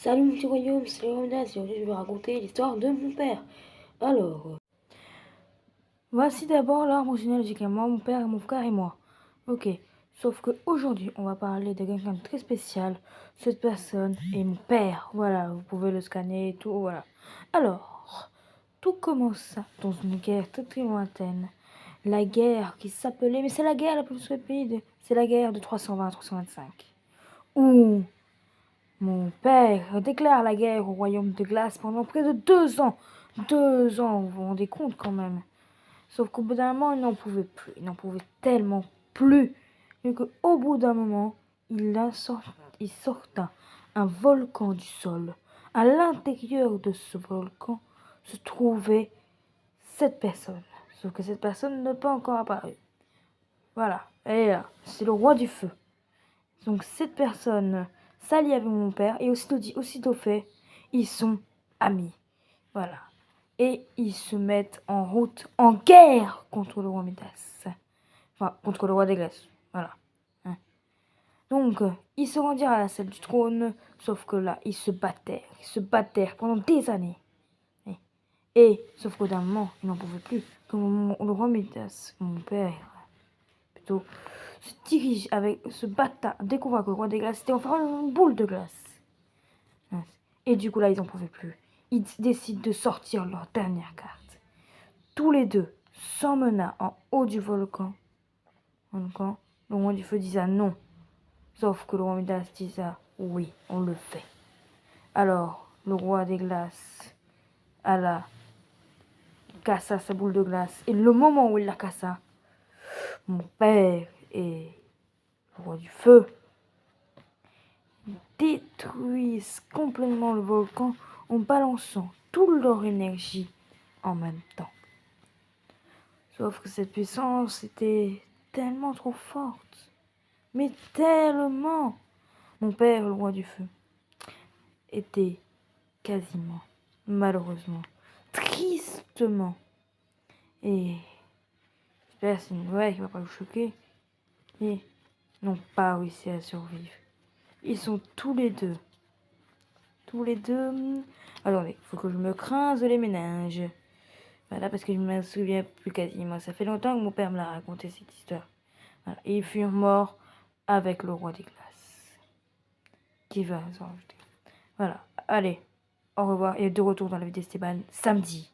Salut mon petit royaume, c'est Léonidas et aujourd'hui je vais raconter l'histoire de mon père. Alors, voici d'abord l'arbre généalogique à moi, mon père, mon frère et moi. Ok, sauf que aujourd'hui on va parler de quelqu'un de très spécial. Cette personne est mon père. Voilà, vous pouvez le scanner et tout, voilà. Alors, tout commença dans une guerre très très lointaine. La guerre qui s'appelait, mais c'est la guerre la plus rapide, c'est la guerre de 320-325. Où mon père déclare la guerre au royaume de glace pendant près de 2 ans. 2 ans, vous vous rendez compte quand même. Sauf qu'au bout d'un moment, il n'en pouvait plus. Il n'en pouvait tellement plus. Et qu'au bout d'un moment, il sorta un volcan du sol. À l'intérieur de ce volcan se trouvait cette personne. Sauf que cette personne n'est pas encore apparue. Voilà, elle est là. C'est le roi du feu. Donc cette personne s'allie avec mon père et aussitôt fait, ils sont amis. Voilà. Et ils se mettent en route, en guerre contre le roi Midas. Enfin, contre le roi des glaces. Voilà. Hein. Donc, ils se rendirent à la salle du trône, sauf que là, ils se battèrent pendant des années. Sauf qu'au d'un moment, ils n'en pouvaient plus. Comme le roi Midas, mon père, plutôt, se batta, découvra que le roi des glaces était enfermé dans une boule de glace. Et du coup là ils en pouvaient plus. Ils décident de sortir leur dernière carte. Tous les deux s'emmena en haut du volcan. Le roi du feu disait non. Sauf que le roi Midas disait oui, on le fait. Alors le roi des glaces cassa sa boule de glace. Et le moment où il la cassa, mon père et le roi du feu détruisent complètement le volcan en balançant toute leur énergie en même temps. Sauf que cette puissance était tellement trop forte. Mais tellement. Mon père, le roi du feu, était quasiment, malheureusement, tristement. Et j'espère que c'est une nouvelle qui va pas vous choquer. Et n'ont pas réussi à survivre. Ils sont tous les deux. Attendez, il faut que je me creuse les méninges. Voilà, parce que je me souviens plus quasiment. Ça fait longtemps que mon père me l'a raconté cette histoire. Voilà. Et ils furent morts avec le roi des glaces. Qui va s'en rajouter. Voilà. Allez, au revoir et de retour dans la vie d'Esteban samedi.